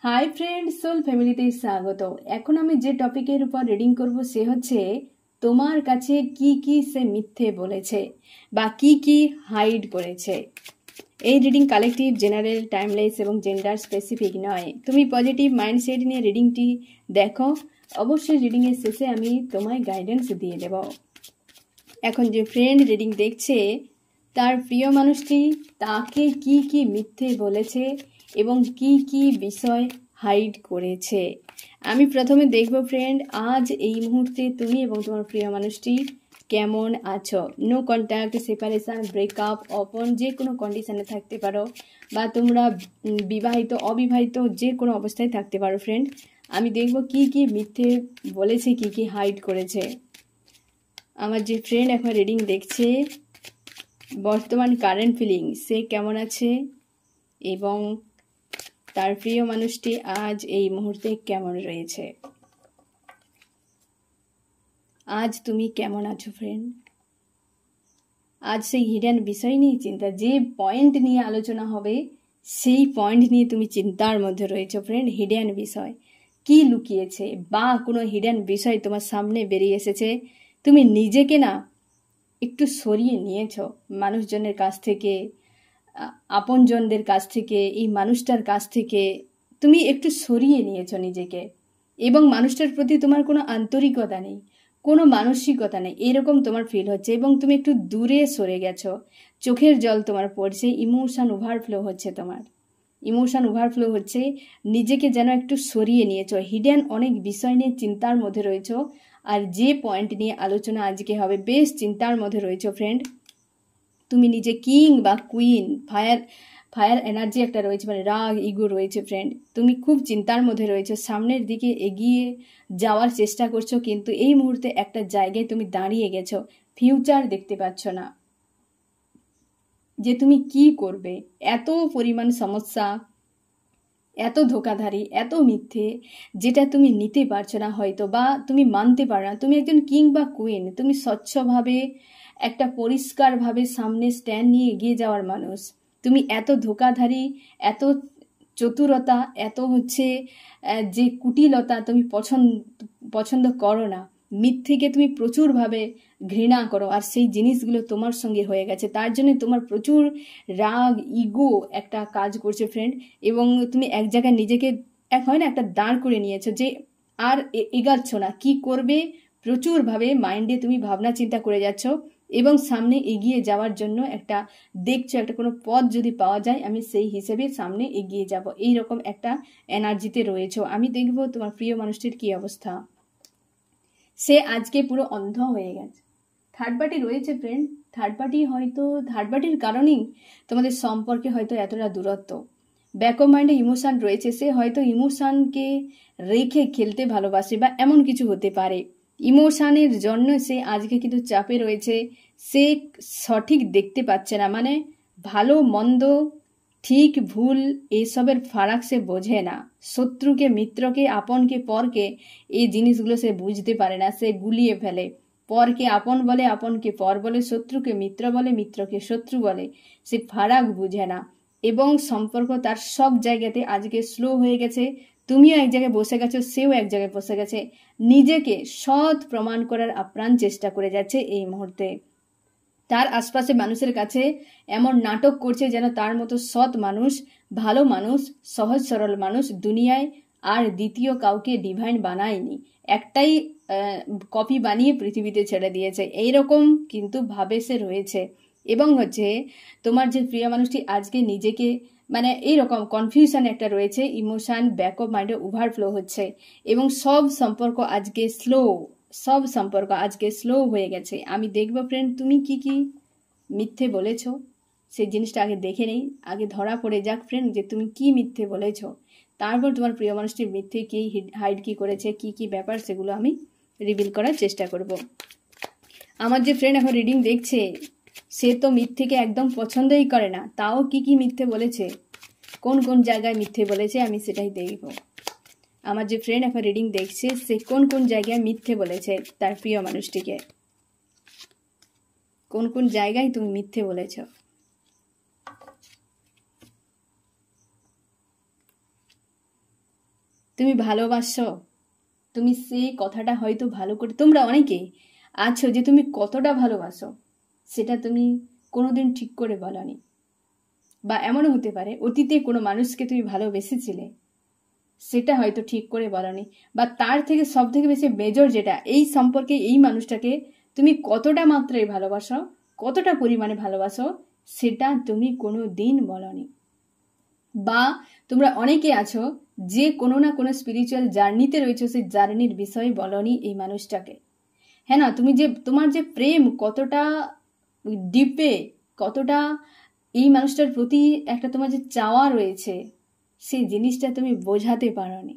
Hi friend, soul ফ্যামিলিতে স্বাগত। এখন আমি যে টপিকের উপর রিডিং করব সে হচ্ছে তোমার কাছে কি কি সে মিথ্যে বলেছে বা কি কি হাইড করেছে। এই রিডিং কালেকটিভ, জেনারেল, টাইমলেস এবং জেন্ডার স্পেসিফিক নয়। তুমি পজিটিভ মাইন্ডসেট নিয়ে রিডিংটি দেখো। অবশ্যই রিডিংয়ের শেষে আমি তোমায় গাইডেন্স দিয়ে দেব। এখন যে ফ্রেন্ড রিডিং দেখছে তার প্রিয় মানুষটি তাকে কি কি মিথ্যে বলেছে এবং কি কি বিষয় হাইড করেছে। আমি প্রথমে দেখব ফ্রেন্ড, আজ এই মুহূর্তে তুমি এবং তোমার প্রিয় মানুষটি কেমন আছো। নো কন্ট্যাক্ট, সেপারেশন, ব্রেকআপ, অপন যে কোনো কন্ডিশনে থাকতে পারো বা তোমরা বিবাহিত, অবিবাহিত, যে কোনো অবস্থায় থাকতে পারো ফ্রেন্ড। আমি দেখব কি কি মিথ্যে বলেছে, কি কি হাইড করেছে। আমার যে ফ্রেন্ড এখন রিডিং দেখছে, বর্তমান কারেন্ট ফিলিং সে কেমন আছে এবং তার প্রিয় মানুষটি আজ এই মুহূর্তে কেমন রয়েছে। আজ তুমি কেমন আছো ফ্রেন্ড? আজ সেই হিডেন বিষয় নিয়ে চিন্তা, যে পয়েন্ট নিয়ে আলোচনা হবে সেই পয়েন্ট নিয়ে তুমি চিন্তার মধ্যে রয়েছো ফ্রেন্ড। হিডেন বিষয় কি লুকিয়েছে বা কোনো হিডেন বিষয় তোমার সামনে বেরিয়ে এসেছে, তুমি নিজেকে না একটু সরিয়ে নিয়েছ মানুষজনের কাছ থেকে, আপনজনদের কাছ থেকে, এই মানুষটার কাছ থেকে তুমি একটু সরিয়ে নিয়েছো নিজেকে এবং মানুষটার প্রতি তোমার কোনো আন্তরিকতা নেই, কোনো মানসিকতা নেই, এরকম তোমার ফিল হচ্ছে এবং তুমি একটু দূরে সরে গেছো। চোখের জল তোমার পড়ছে, ইমোশন ওভারফ্লো হচ্ছে, তোমার ইমোশন ওভারফ্লো হচ্ছে, নিজেকে যেন একটু সরিয়ে নিয়েছো। হিডেন অনেক বিষয় নিয়ে চিন্তার মধ্যে রয়েছো। আর যে পয়েন্ট নিয়ে আলোচনা আজকে হবে বেশ চিন্তার মধ্যে রয়েছো ফ্রেন্ড। তুমি নিজে কিং বা কুইন, ফায়ার এনার্জি একটা রয়েছে, মানে রাগ, ইগো রয়েছে ফ্রেন্ড। তুমি খুব চিন্তার মধ্যে রয়েছে, সামনের দিকে এগিয়ে যাওয়ার চেষ্টা করছো, কিন্তু এই মুহূর্তে একটা জায়গায় তুমি দাঁড়িয়ে গেছো, ফিউচার দেখতে পাচ্ছ না যে তুমি কি করবে। এত পরিমাণ সমস্যা, এত ধোকাধারী, এত মিথ্যে, যেটা তুমি নিতে পারছো না হয়তো বা তুমি মানতে পারো না। তুমি একজন কিং বা কুইন, তুমি স্বচ্ছভাবে একটা পরিষ্কারভাবে সামনে স্ট্যান্ড নিয়ে এগিয়ে যাওয়ার মানুষ। তুমি এত ধোকাধারী, এত চতুরতা, এত যে কুটিলতা তুমি পছন্দ করো না। মিথ্যেকে তুমি প্রচুরভাবে ঘৃণা করো, আর সেই জিনিসগুলো তোমার সঙ্গে হয়ে গেছে। তার জন্য তোমার প্রচুর রাগ, ইগো একটা কাজ করছে ফ্রেন্ড, এবং তুমি এক জায়গায় নিজেকে হয় না একটা দাঁড় করে নিয়েছো যে আর এগাচ্ছ না, কি করবে প্রচুরভাবে মাইন্ডে তুমি ভাবনা চিন্তা করে যাচ্ছ এবং সামনে এগিয়ে যাওয়ার জন্য একটা দেখছো একটা কোনো পথ যদি পাওয়া যায় আমি সেই হিসেবে সামনে এগিয়ে যাব, এইরকম একটা এনার্জিতে রয়েছো। আমি দেখবো তোমার প্রিয় মানুষটির কি অবস্থা। সে আজকে পুরো অন্ধ হয়ে গেছে। থার্ড পার্টি রয়েছে ফ্রেন্ড, থার্ড পার্টির কারণেই তোমাদের সম্পর্কে হয়তো এতটা দূরত্ব। ব্যাক অফ মাইন্ডে ইমোশন রয়েছে, সে হয়তো ইমোশনকে রেখে খেলতে ভালোবাসে বা এমন কিছু হতে পারে। ইমোশনের জন্য সে আজকে কিন্তু চাপে রয়েছে, সে সঠিক দেখতে পাচ্ছে না, মানে ভালো মন্দ, ঠিক ভুল এসবের ফারাক সে বোঝে না। শত্রুকে মিত্রকে, আপনকে পরকে, এই জিনিসগুলো সে বুঝতে পারে না, সে গুলিয়ে ফেলে। পরকে আপন বলে, আপনকে পর বলে, শত্রুকে মিত্র বলে, মিত্রকে শত্রু বলে, সে ফারাক বুঝে না এবং সম্পর্ক তার সব জায়গাতে আজকে স্লো হয়ে গেছে। তুমিও এক জায়গায় বসে গেছো, সেও এক জায়গায় বসে গেছে, নিজেকে সৎ প্রমাণ করার আপ্রাণ চেষ্টা করে যাচ্ছে এই মুহূর্তে। তার আশপাশে মানুষের কাছে এমন নাটক করছে যেন তার মতো সৎ মানুষ, ভালো মানুষ, সহজ সরল মানুষ দুনিয়ায় আর দ্বিতীয় কাউকে ডিভাইন বানায়নি, একটাই কপি বানিয়ে পৃথিবীতে ছেড়ে দিয়েছে, এইরকম কিন্তু ভাবে সে রয়েছে। এবং তোমার যে প্রিয় মানুষটি আজকে নিজেকে মানে এইরকম কনফিউশন একটা রয়েছে, ইমোশন ব্যাক অফ মাইন্ডে ওভারফ্লো হচ্ছে এবং সব সম্পর্ক আজকে স্লো হয়ে গেছে। আমি দেখবো ফ্রেন্ড তুমি কি কি মিথ্যে বলেছো, সেই জিনিসটা আগে দেখে নেই, আগে ধরা পড়ে যাক ফ্রেন্ড যে তুমি কি মিথ্যে বলেছো, তারপর তোমার প্রিয় মানুষটির মিথ্যে কি হাইড কি করেছে, কি কি ব্যাপার সেগুলো আমি রিভিল করার চেষ্টা করব। আমার যে ফ্রেন্ড এখন রিডিং দেখছে সে তো মিথ্যেকে একদম পছন্দই করে না, তাও কি কি মিথ্যে বলেছে, কোন কোন জায়গায় মিথ্যে বলেছে আমি সেটাই দেখব। আমার যে ফ্রেন্ড এখন রিডিং দেখছে সে কোন কোন জায়গায় মিথ্যে বলেছে তার প্রিয় মানুষটিকে, কোন কোন জায়গায় তুমি মিথ্যে বলেছ। তুমি ভালোবাসো, তুমি সেই কথাটা হয়তো ভালো করে, তোমরা অনেকে আছো যে তুমি কতটা ভালোবাসো সেটা তুমি কোনোদিন ঠিক করে বলনি। বা এমনও হতে পারে অতীতে কোনো মানুষকে তুমি ভালোবেসেছিলে, সেটা হয়তো ঠিক করে বলনি। বা তার থেকে সব থেকে বেশি মেজর যেটা, এই সম্পর্কে এই মানুষটাকে তুমি কতটা মাত্রায় ভালোবাসো, কতটা পরিমাণে ভালোবাসো, সেটা তুমি কোনো দিন বলনি। বা তোমরা অনেকে আছো যে কোনো না কোনো স্পিরিচুয়াল জার্নিতে রয়েছে, সেই জার্নির বিষয়ে বলনি এই মানুষটাকে। হ্যাঁ না, তুমি যে তোমার যে প্রেম কতটা ডিপে, কতটা এই মানুষটার প্রতি একটা তোমার যে চাওয়া রয়েছে, সেই জিনিসটা তুমি বোঝাতে পারোনি।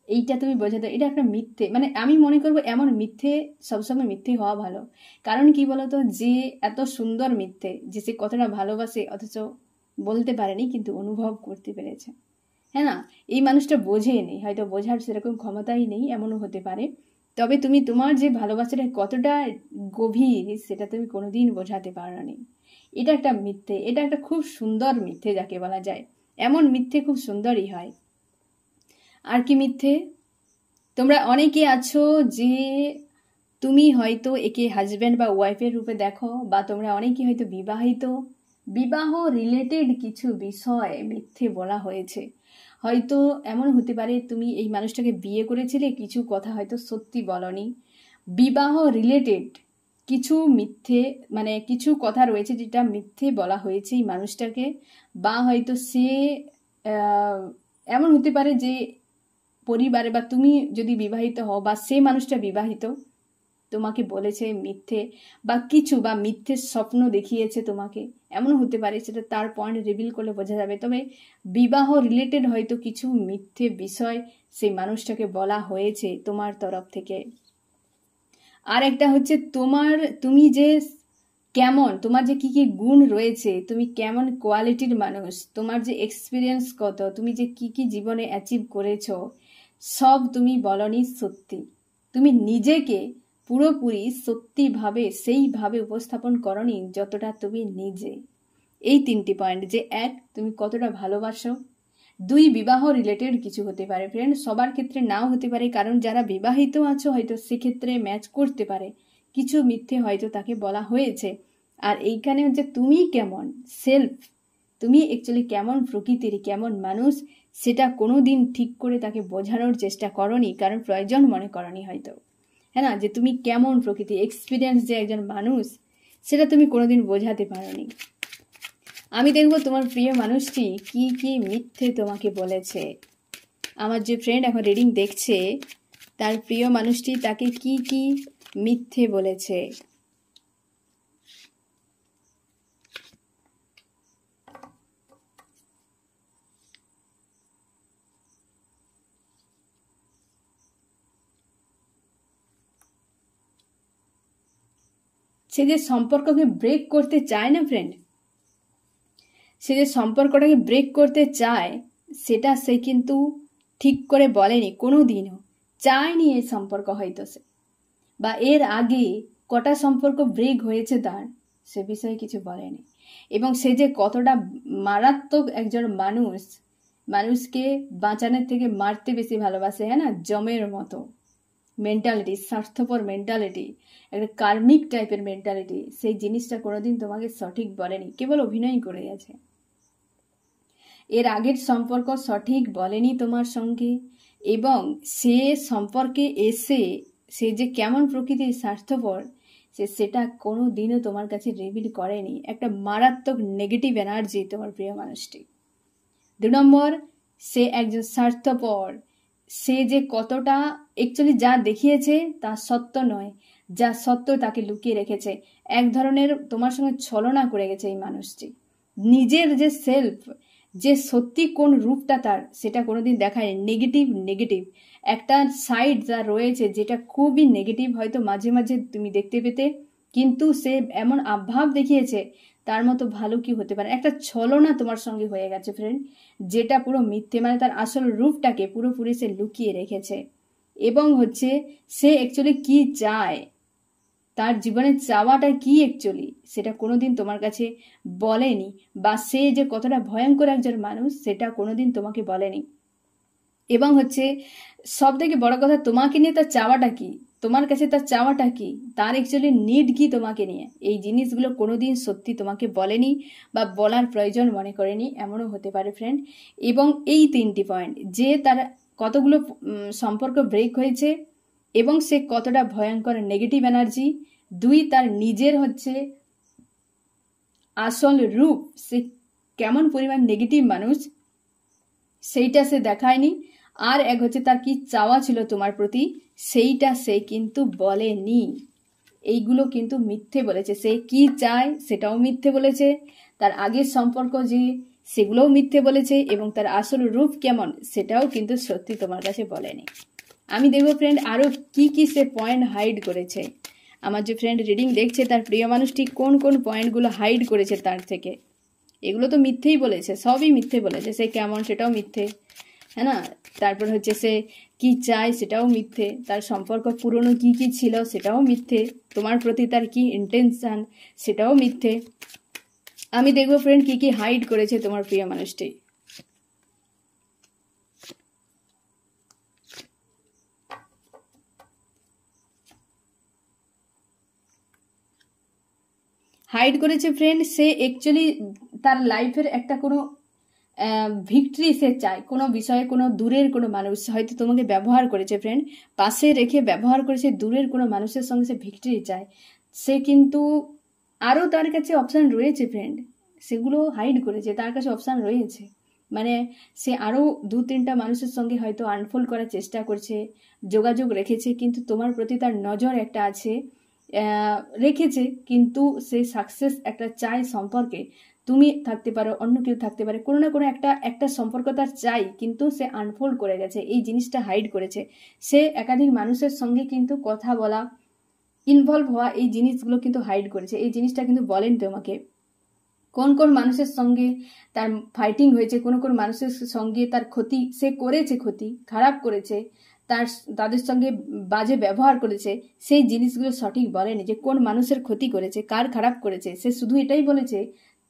এইটা তুমি বোঝাতে, এটা একটা মিথ্যে, মানে আমি মনে করবো এমন মিথ্যে সবসময় মিথ্যে হওয়া ভালো। কারণ কি বলতো, যে এত সুন্দর মিথ্যে, যে সে কতটা ভালোবাসে অথচ বলতে পারেনি কিন্তু অনুভব করতে পেরেছে। হ্যাঁ না, এই মানুষটা বোঝেনি, হয়তো বোঝার সেরকম ক্ষমতাই নেই, এমনও হতে পারে। তবে তুমি তোমার যে ভালোবাসাটা কতটা গভীর সেটা তুমি কোনোদিন বোঝাতে পারোনি। এটা একটা মিথ্যে, এটা একটা খুব সুন্দর মিথ্যে যাকে বলা যায়। এমন মিথ্যে খুব সুন্দরই হয়। আর কি মিথ্যে, তোমরা অনেকে আছো যে তুমি হয়তো একে হাজব্যান্ড বা ওয়াইফের রূপে দেখো, বা তোমরা অনেকে হয়তো বিবাহিত, বিবাহ রিলেটেড কিছু বিষয় মিথ্যে বলা হয়েছে। হয়তো এমন হতে পারে তুমি এই মানুষটাকে বিয়ে করেছিলে, কিছু কথা হয়তো সত্যি বলনি। বিবাহ রিলেটেড কিছু মিথ্যে, মানে কিছু কথা রয়েছে যেটা মিথ্যে বলা হয়েছে এই মানুষটাকে। বা হয়তো সে এমন হতে পারে যে পরিবারে, বা তুমি যদি বিবাহিত হও বা সে মানুষটা বিবাহিত, তোমাকে বলেছে মিথ্যে, বা কিছু বা মিথ্যে স্বপ্ন দেখিয়েছে তোমাকে, এমন হতে পারে। সেটা তার পয়েন্ট রিভিল করলে বোঝা যাবে। তবে বিবাহ রিলেটেড হয়তো কিছু মিথ্যে বিষয় সেই মানুষটাকে বলা হয়েছে তোমার তরফ থেকে। আর একটা হচ্ছে তুমি যে কেমন, তোমার যে কি কি গুণ রয়েছে, তুমি কেমন কোয়ালিটির মানুষ, তোমার যে এক্সপিরিয়েন্স কত, তুমি যে কি কি জীবনে অ্যাচিভ করেছো, সব তুমি বলনি সত্যি। তুমি নিজেকে পুরোপুরি সত্যিভাবে সেইভাবে উপস্থাপন করনি যতটা তুমি নিজে। এই তিনটি পয়েন্ট, যে এক, তুমি কতটা ভালোবাসো। দুই, বিবাহ রিলেটেড কিছু হতে পারে ফ্রেন্ড, সবার ক্ষেত্রে নাও হতে পারে, কারণ যারা বিবাহিত আছো হয়তো সেক্ষেত্রে ম্যাচ করতে পারে, কিছু মিথ্যে হয়তো তাকে বলা হয়েছে। আর এইখানে হচ্ছে তুমি কেমন সেলফ, তুমি অ্যাকচুয়ালি কেমন প্রকৃতির, কেমন মানুষ, সেটা কোনো দিন ঠিক করে তাকে বোঝানোর চেষ্টা করনি, কারণ প্রয়োজন মনে করনি হয়তো। হ্যাঁ না, যে তুমি কেমন প্রকৃতি, এক্সপিরিয়েন্স যে একজন মানুষ, সেটা তুমি কোনোদিন বোঝাতে পারোনি। আমি দেখবো তোমার প্রিয় মানুষটি কি কি মিথ্যে তোমাকে বলেছে। আমার যে ফ্রেন্ড এখন রিডিং দেখছে, তার প্রিয় মানুষটি তাকে কি কি মিথ্যে বলেছে। সে যে সম্পর্ককে ব্রেক করতে চায় না ফ্রেন্ড, সে যে সম্পর্কটাকে ব্রেক করতে চায়, সেটা সে কিন্তু ঠিক করে বলেনি কোনো দিনও, চায়নি এই সম্পর্ক হয়তো সে, বা এর আগে কটা সম্পর্ক ব্রেক হয়েছে তার, সে বিষয়ে কিছু বলেনি। এবং সে যে কতটা মারাত্মক একজন মানুষ, মানুষকে বাঁচানোর থেকে মারতে বেশি ভালোবাসে, হ্যাঁ না, জমের মতো মেন্টালিটি, স্বার্থপর মেন্টালিটি, একটা কার্মিক টাইপের মেন্টালিটি, সেই জিনিসটা কোনোদিন তোমাকে সঠিক বলেনি, কেবল অভিনয় করে গেছে। এর আগের সম্পর্ক সঠিক বলেনি তোমার সঙ্গে, এবং সে সম্পর্কে এসে সে যে কেমন প্রকৃতির স্বার্থপর, সেটা কোনো দিনও তোমার কাছে রিভিল করেনি। একটা মারাত্মক নেগেটিভ এনার্জি তোমার প্রিয় মানুষটি। 2 নম্বর, সে একজন স্বার্থপর, সে যে কতটা অ্যাকচুয়ালি যা দেখিয়েছে তা সত্য নয়, যা সত্য তাকে লুকিয়ে রেখেছে। এক ধরনের তোমার সঙ্গে ছলনা করে গেছে এই মানুষটি। নিজের যে সেলফ, যে সত্যি কোন রূপটা তার, সেটা কোনোদিন দেখায় নেগেটিভ একটা সাইড যা রয়েছে, যেটা খুবই নেগেটিভ, হয়তো মাঝে মাঝে তুমি দেখতে পেতে, কিন্তু সে এমন আভাব দেখিয়েছে তার মতো ভালো কি হতে পারে। একটা ছলনা তোমার সঙ্গে হয়ে গেছে ফ্রেন্ড, যেটা পুরো মিথ্যে, মানে তার আসল রূপটাকে পুরোপুরি সে লুকিয়ে রেখেছে। এবং হচ্ছে সে অ্যাকচুয়ালি কি চায়, তার জীবনের চাওয়াটা কি অ্যাকচুয়ালি, সেটা কোনোদিন তোমার কাছে বলেনি। বা সে যে কতটা ভয়ঙ্কর একজন মানুষ, সেটা কোনোদিন তোমাকে বলেনি। এবং হচ্ছে সব থেকে বড় কথা, তোমাকে নিয়ে তার চাওয়াটা কি, তোমার কাছে তার চাওয়াটা কি, তার অ্যাকচুয়ালি নিড কি তোমাকে নিয়ে, এই জিনিসগুলো কোনোদিন সত্যি তোমাকে বলেনি বা বলার প্রয়োজন মনে করেনি, এমনও হতে পারে ফ্রেন্ড। এবং এই 3টি পয়েন্ট, যে তার কতগুলো সম্পর্ক ব্রেক হয়েছে এবং সে কতটা ভয়ঙ্কর নেগেটিভ এনার্জি, 2 তার নিজের হচ্ছে আসল রূপ, সে কেমন পরিমাণ নেগেটিভ মানুষ সেইটা সে দেখায়নি, আর এক হচ্ছে তার কি চাওয়া ছিল তোমার প্রতি সেইটা সে কিন্তু বলেনি। এইগুলো কিন্তু মিথ্যে বলেছে, সে কি চায় সেটাও মিথ্যে বলেছে, তার আগের সম্পর্ক যে সেগুলোও মিথ্যে বলেছে, এবং তার আসল রূপ কেমন সেটাও কিন্তু সত্যি তোমার কাছে বলেনি। আমি দেখবো ফ্রেন্ড আরও কি কি সে পয়েন্ট হাইড করেছে। আমার যে ফ্রেন্ড রিডিং দেখছে তার প্রিয় মানুষটি কোন কোন পয়েন্টগুলো হাইড করেছে তার থেকে, এগুলো তো মিথ্যেই বলেছে, সবই মিথ্যে বলেছে, সে কেমন সেটাও মিথ্যে, হ্যাঁ না, তারপর হচ্ছে সে কি চায় সেটাও মিথ্যে, তার সম্পর্ক পুরনো কি কি ছিল সেটাও মিথ্যে, তোমার প্রতি তার কি ইন্টেনশন সেটাও মিথ্যে। আমি দেখবো ফ্রেন্ড কি কি হাইড করেছে তোমার প্রিয় মানুষটি। হাইড করেছে ফ্রেন্ড, সে অ্যাকচুয়ালি তার লাইফের একটা কোনো ভিক্টরি সে চায়, কোনো বিষয়ে, কোনো দূরের কোনো মানুষ হয়তো তোমাকে ব্যবহার করেছে ফ্রেন্ড, পাশে রেখে ব্যবহার করেছে, দূরের কোনো মানুষের সঙ্গে সে ভিক্টরি চায়, সে কিন্তু আরও তার কাছে অপশান রয়েছে ফ্রেন্ড, সেগুলো হাইড করেছে, তার কাছে অপশান রয়েছে, মানে সে আরও 2-3টা মানুষের সঙ্গে হয়তো আনফোল্ড করার চেষ্টা করছে, যোগাযোগ রেখেছে, কিন্তু তোমার প্রতি তার নজর একটা আছে, রেখেছে, কিন্তু সে সাকসেস একটা চায় সম্পর্কে, তুমি থাকতে পারো, অন্য কেউ থাকতে পারে, কোনো না কোনো একটা সম্পর্ক তার চাই, কিন্তু সে আনফোল্ড করে গেছে, এই জিনিসটা হাইড করেছে, সে একাধিক মানুষের সঙ্গে কিন্তু কথা বলা, ইনভলভ হওয়া, এই জিনিসগুলো কিন্তু হাইড করেছে, এই জিনিসটা কিন্তু বলেন তোমাকে, কোন কোন মানুষের সঙ্গে তার ফাইটিং হয়েছে, কোন কোন মানুষের সঙ্গে তার ক্ষতি সে করেছে, ক্ষতি খারাপ করেছে, তাদের সঙ্গে বাজে ব্যবহার করেছে, সেই জিনিসগুলো সঠিক বলেনি, যে কোন মানুষের ক্ষতি করেছে, কার খারাপ করেছে, সে শুধু এটাই বলেছে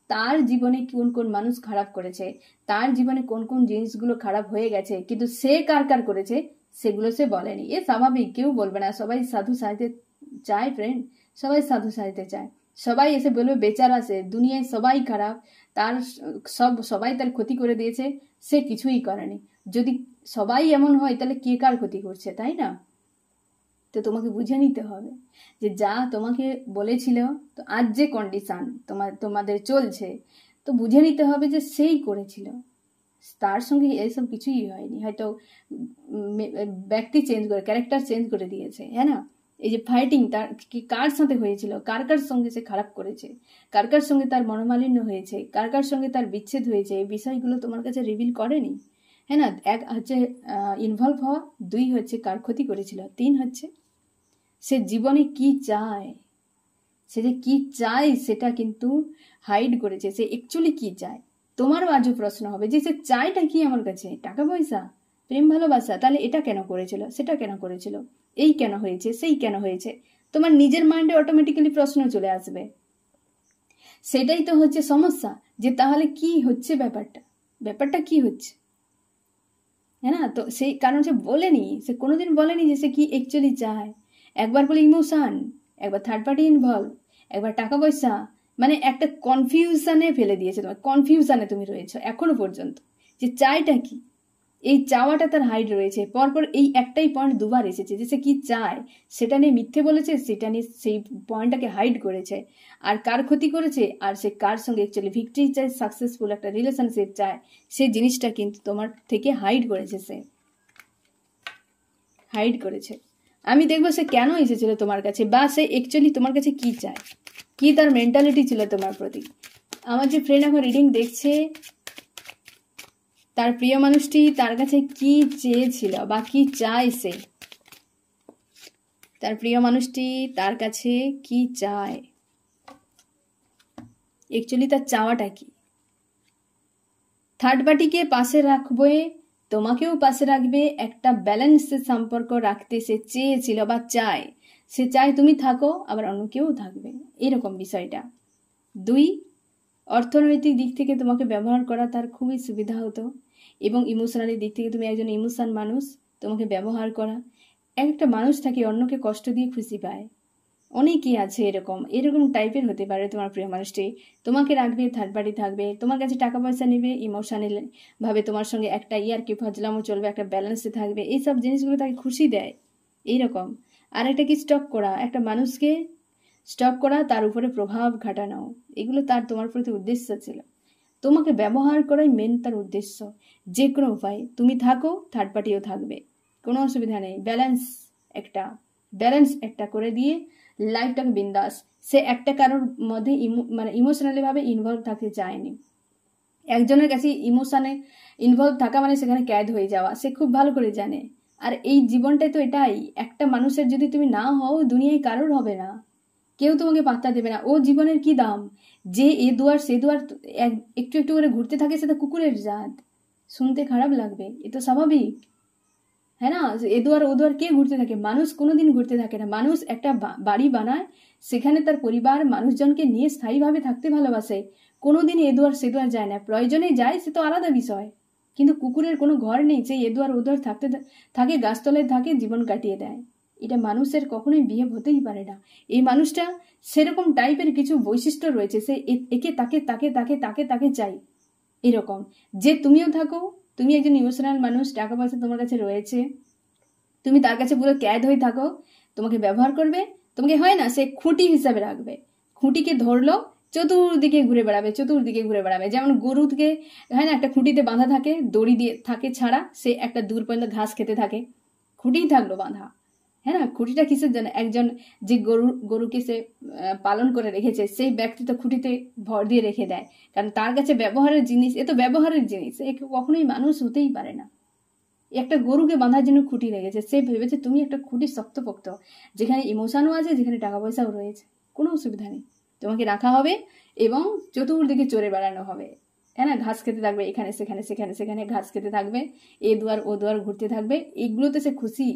তার জীবনে কোন কোন মানুষ খারাপ করেছে, তার জীবনে কোন কোন জিনিসগুলো খারাপ হয়ে গেছে, কিন্তু সে কার কার করেছে সেগুলো সে বলেনি। এ স্বাভাবিক, কেউ বলবে না, সবাই সাধু সাজতে চায় ফ্রেন্ড, সবাই সাধু সাজতে চায়, সবাই এসে বলবে বেচারা, সে দুনিয়ায় সবাই খারাপ, তার সবাই তার ক্ষতি করে দিয়েছে, সে কিছুই করেনি। যদি সবাই এমন হয় তাহলে কে কার ক্ষতি করছে, তাই না? তো তোমাকে বুঝে নিতে হবে যে যা তোমাকে বলেছিল, তো আজ যে কন্ডিশন তোমাদের চলছে, তো বুঝে নিতে হবে যে সেই করেছিল, তার সঙ্গে এসব কিছুই হয়নি, হয়তো ব্যক্তি চেঞ্জ করে, ক্যারেক্টার চেঞ্জ করে দিয়েছে, হ্যাঁ না। এই যে ফাইটিং তার কার সাথে হয়েছিল, কার কার সঙ্গে সে খারাপ করেছে, কার কার সঙ্গে তার মনোমালিন্য হয়েছে, কার কার সঙ্গে তার বিচ্ছেদ হয়েছে, এই বিষয়গুলো তোমার কাছে রিভিল করেনি, হ্যাঁ না। 1 হচ্ছে ইনভলভ হওয়া, 2 হচ্ছে কার ক্ষতি করেছিল, 3 হচ্ছে সে জীবনে কি চায়, সে যে কি চায় সেটা কিন্তু হাইড করেছে, সে অ্যাকচুয়ালি কি চায়। তোমারও আজও প্রশ্ন হবে যে সে চায়টা কি আমার কাছে, টাকা পয়সা, প্রেম ভালোবাসা, তাহলে এটা কেন করেছিল, সেটা কেন করেছিল, এই কেন হয়েছে, সেই কেন হয়েছে, তোমার নিজের মাইন্ডে অটোমেটিক্যালি প্রশ্ন চলে আসবে। সেটাই তো হচ্ছে সমস্যা, যে তাহলে কি হচ্ছে, ব্যাপারটা কি হচ্ছে, হ্যাঁ না। তো সেই কারণ সে বলেনি, সে কোনোদিন বলেনি যে সে কি অ্যাকচুয়ালি চায়। একবার বলে ইমোশন, একবার থার্ড পার্টি ইনভলভ, একবার টাকা পয়সা, মানে একটা কনফিউশনে ফেলে দিয়েছে, তোমার কনফিউশনে তুমি রয়েছো এখনো পর্যন্ত, যে চাইটা কি, এই চাওয়াটা তার হাইড রয়েছে। পরপর এই একটাই পয়েন্ট 2বার এসেছে, যে সে কি চায় সেটা নিয়ে মিথ্যে বলেছে, সেটা নিয়ে সেই পয়েন্টটাকে হাইড করেছে, আর কার ক্ষতি করেছে, আর সে কার সঙ্গে অ্যাকচুয়ালি ভিক্টরি চায়, সাকসেসফুল একটা রিলেশনশিপ চায়, সেই জিনিসটা কিন্তু তোমার থেকে হাইড করেছে, সে হাইড করেছে। আমি দেখবো সে কেন এসেছিল তোমার কাছে, বা সে অ্যাকচুয়ালি তোমার কাছে কি চায়, কি তার মেন্টালিটি ছিল তোমার প্রতি। আমার যে ফ্রেন্ড এখন রিডিং দেখছে, তার প্রিয় মানুষটি তার কাছে কি চেয়েছিল বা কি চায়, সে তার প্রিয় মানুষটি তার কাছে কি চায়, অ্যাকচুয়ালি তার চাওয়াটা কি। থার্ড পার্টিকে পাশে রাখবে, তোমাকেও পাশে রাখবে, একটা ব্যালেন্স সম্পর্ক রাখতে সে চেয়েছিল বা চায়, সে চায় তুমি থাকো আবার অন্য কেউ থাকবে, এরকম বিষয়টা। 2, অর্থনৈতিক দিক থেকে তোমাকে ব্যবহার করা তার খুবই সুবিধা হতো, এবং ইমোশনালি দিক থেকে তুমি একজন ইমোশন মানুষ, তোমাকে ব্যবহার করা। একটা মানুষ থাকে অন্যকে কষ্ট দিয়ে খুশি পায়, অনেকেই আছে এরকম এরকম টাইপের হতে পারে তোমার প্রিয় মানুষটি। তোমাকে রাখবে, থার্ড পার্টি থাকবে, তোমার কাছে টাকা পয়সা নেবে, ইমোশনাল ভাবে তোমার সঙ্গে একটা ইয়ারকি ফাজলামও চলবে, একটা ব্যালেন্সে থাকবে, এইসব জিনিসগুলো তাকে খুশি দেয় এইরকম। আর একটা কি স্টক করা, একটা মানুষকে স্টক করা, তার উপরে প্রভাব খাটানো, এগুলো তার তোমার প্রতি উদ্দেশ্য ছিল। তোমাকে ব্যবহার করাই মেন তার উদ্দেশ্য। যে কোনো উপায় তুমি থাকো, থার্ড পার্টিও থাকবে, কোনো অসুবিধা নেই। ব্যালেন্স একটা করে দিয়ে লাইফটাকে বিন্দাস। সে একটা কারোর মধ্যে মানে ইমোশনালি ভাবে ইনভলভ থাকতে চায়নি। একজনের কাছে ইমোশনে ইনভলভ থাকা মানে সেখানে ক্যাদ হয়ে যাওয়া, সে খুব ভালো করে জানে। আর এই জীবনটাই তো এটাই, একটা মানুষের যদি তুমি না হও, দুনিয়ায় কারোর হবে না, কেউ তোমাকে পাত্তা দেবে না। ও জীবনের কি দাম, যে এ দুয়ার সে দুয়ার একটু একটু করে ঘুরতে থাকে, সেটা কুকুরের জাত। শুনতে খারাপ লাগবে, এ তো স্বাভাবিক, হ্যাঁ না? এ দুয়ার ও দুয়ার কে ঘুরতে থাকে? মানুষ কোনোদিন ঘুরতে থাকে না। মানুষ একটা বাড়ি বানায়, সেখানে তার পরিবার মানুষজনকে নিয়ে স্থায়ীভাবে থাকতে ভালোবাসে, কোনোদিন এ দুয়ার সে দুয়ার যায় না। প্রয়োজনে যায়, সে তো আলাদা বিষয়, কিন্তু কুকুরের কোনো ঘর নেই, যে এ দুয়ার ও দুয়ার থাকতে থাকে, গাছতলায় থাকে, জীবন কাটিয়ে দেয়। এটা মানুষের কখনোই বিহেভ হতেই পারে না। এই মানুষটা সেরকম টাইপের কিছু বৈশিষ্ট্য রয়েছে, সে একে তাকে তাকে তাকে তাকে তাকে চাই এরকম। যে তুমিও থাকো, তুমি একজন ইমোশনাল মানুষ, টাকা পয়সা তোমার কাছে রয়েছে, তুমি তার কাছে পুরো ক্যাদ হয়ে থাকো, তোমাকে ব্যবহার করবে, তোমাকে হয় না সে খুঁটি হিসাবে রাখবে। খুঁটিকে ধরলো, চতুর্দিকে ঘুরে বেড়াবে। যেমন গরুকে হয় না, একটা খুঁটিতে বাঁধা থাকে, দড়ি দিয়ে থাকে ছাড়া, সে একটা দূর পর্যন্ত ঘাস খেতে থাকে, খুঁটিই থাকলো বাঁধা, হ্যাঁ না? খুঁটিটা কিসের জন্য? একজন যে গরুকে সে পালন করে রেখেছে, সেই ব্যক্তি তো খুঁটিতে ভর দিয়ে রেখে দেয়, কারণ তার কাছে ব্যবহারের জিনিস, এ তো ব্যবহারের জিনিস, এ কখনোই মানুষ হতেই পারে না। একটা গরুকে বাঁধার জন্য খুঁটি লেগেছে, সে ভেবেছে তুমি একটা খুঁটি শক্তপোক্ত, যেখানে ইমোশনও আছে, যেখানে টাকা পয়সাও রয়েছে, কোনো অসুবিধা নেই, তোমাকে রাখা হবে এবং চতুর্দিকে চড়ে বেড়ানো হবে, হ্যাঁ না? ঘাস খেতে থাকবে, এখানে সেখানে ঘাস খেতে থাকবে, এ দুয়ার ও দুয়ার ঘুরতে থাকবে, এইগুলোতে সে খুশি।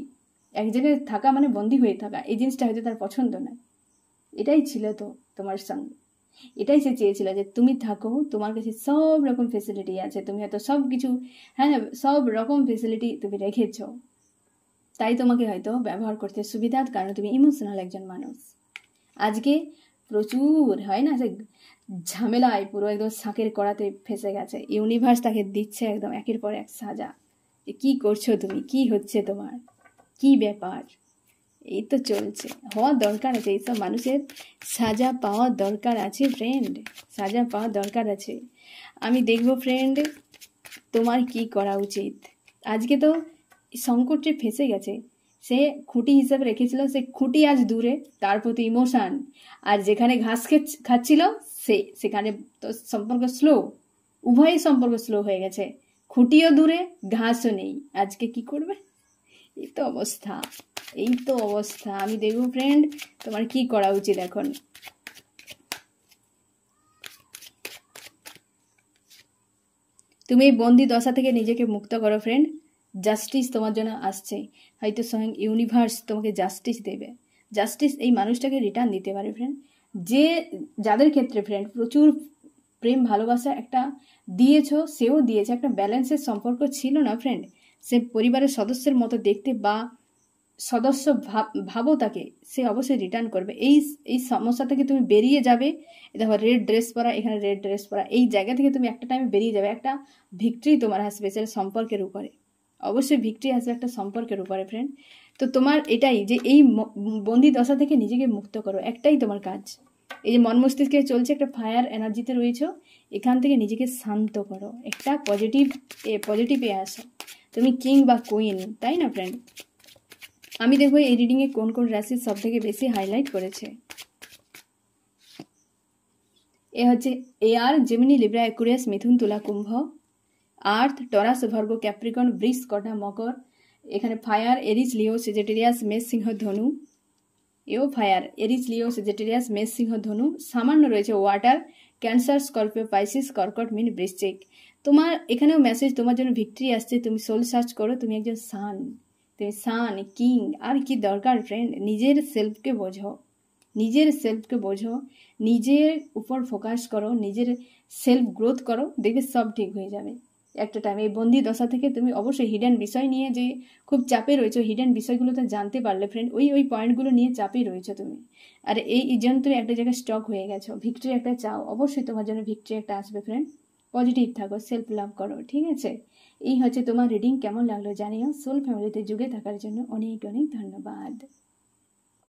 এক জায়গায় থাকা মানে বন্দী হয়ে থাকা, এই জিনিসটা হয়তো তার পছন্দ নয়। এটাই ছিল তো তোমার সঙ্গে, এটাই সে চেয়েছিল যে তুমি থাকো, তোমার কাছে সব রকম ফেসিলিটি আছে, তুমি হয়তো সব কিছু, হ্যাঁ না, সব রকম ফেসিলিটি তুমি রেখেছ, তাই তোমাকে হয়তো ব্যবহার করতে সুবিধা, কারণ তুমি ইমোশনাল একজন মানুষ। আজকে প্রচুর হয় না যে ঝামেলায় পুরো একদম শাঁকের কড়াতে ফেসে গেছে, ইউনিভার্স তাকে দিচ্ছে একদম একের পর এক সাজা, যে কি করছো তুমি, কি হচ্ছে তোমার, কি ব্যাপার। এই তো চলছে, হওয়া দরকার আছে, এইসব মানুষের সাজা পাওয়া দরকার আছে ফ্রেন্ড, সাজা পাওয়া দরকার আছে। আমি দেখবো ফ্রেন্ড তোমার কি করা উচিত। আজকে তো সংকটে ফেসে গেছে, সে খুঁটি হিসাবে রেখেছিল, সে খুঁটি আজ দূরে, তার প্রতি ইমোশন, আর যেখানে ঘাস খাচ্ছিল সেখানে তো সম্পর্ক স্লো, উভয়ই সম্পর্ক স্লো হয়ে গেছে, খুঁটিও দূরে, ঘাসও নেই। আজকে কি করবে? এই তো অবস্থা। আমি দেখবো ফ্রেন্ড তোমার কি করা উচিত এখন। তুমি এই বন্দি দশা থেকে নিজেকে মুক্ত করো ফ্রেন্ড, জাস্টিস তোমার জন্য আসছে, হয়তো স্বয়ং ইউনিভার্স তোমাকে জাস্টিস দেবে, জাস্টিস এই মানুষটাকে রিটার্ন দিতে পারে ফ্রেন্ড। যাদের ক্ষেত্রে ফ্রেন্ড প্রচুর প্রেম ভালোবাসা একটা দিয়েছো, সেও দিয়েছে, একটা ব্যালেন্সের সম্পর্ক ছিল না ফ্রেন্ড, সে পরিবারের সদস্যের মতো দেখতে বা সদস্য ভাবো তাকে, সে অবশ্যই রিটার্ন করবে। এই সমস্যা থেকে তুমি বেরিয়ে যাবে। দেখো রেড ড্রেস পরা, এখানে রেড ড্রেস পরা, এই জায়গা থেকে তুমি একটা টাইমে বেরিয়ে যাবে, একটা ভিক্টরি তোমার আসবে সেটা সম্পর্কের উপরে, অবশ্যই ভিক্টরি আসবে একটা সম্পর্কের উপরে ফ্রেন্ড। তো তোমার এটাই যে এই বন্দি দশা থেকে নিজেকে মুক্ত করো, একটাই তোমার কাজ। এই যে মন মস্তিষ্কে চলছে একটা ফায়ার এনার্জিতে রয়েছো, এখান থেকে নিজেকে শান্ত করো, একটা পজিটিভে আসো। তুমি কিং বা কুইন, তাই না ফ্রেন্ড? আমি দেখবো এই রিডিংয়ে কোন কোন রাশি সব থেকে বেশি হাইলাইট করেছে। এ হচ্ছে এয়ার, জেমিনি, লিব্রা, অ্যাকুয়ারিয়াস, মিথুন, তুলা, কুম্ভ। আর্থ, টরাস, ভার্গ, ক্যাপ্রিকন, বৃষ, কন্যা, মকর। এখানে ফায়ার, এরিস, লিও, সেজিটেরিয়াস, মেষ, সিংহ, ধনু। এও ফায়ার, এরিস, লিও, সেজিটেরিয়াস, মেষ, সিংহ, ধনু। সামান্য রয়েছে ওয়াটার, ক্যান্সার, স্করপিও, পাইসিস, কর্কট, মিন, বৃশ্চিক। তোমার এখানেও মেসেজ, তোমার জন্য ভিক্টরি আসছে, তুমি সোল সার্চ করো, তুমি একজন সান, তুমি সান, কিং। আর কি দরকার ফ্রেন্ড? নিজের সেলফকে বোঝো, নিজের উপর ফোকাস করো, নিজের সেলফ গ্রোথ করো, দেখবে সব ঠিক হয়ে যাবে। একটা টাইম এই বন্দি দশা থেকে তুমি অবশ্যই হিডেন বিষয় নিয়ে যে খুব চাপে রয়েছো, হিডেন বিষয়গুলো তো জানতে পারলে ফ্রেন্ড, ওই পয়েন্টগুলো নিয়ে চাপে রয়েছো তুমি। আর এই জন্য তুমি একটা জায়গায় স্টক হয়ে গেছো, ভিক্টরি একটা চাও, অবশ্যই তোমার জন্য ভিক্টরি একটা আসবে ফ্রেন্ড। পজিটিভ থাকো, সেলফ লাভ করো, ঠিক আছে? এই হচ্ছে তোমার রিডিং। কেমন লাগলো জানিও। সোল ফ্যামিলিতে যুগে থাকার জন্য অনেক অনেক ধন্যবাদ।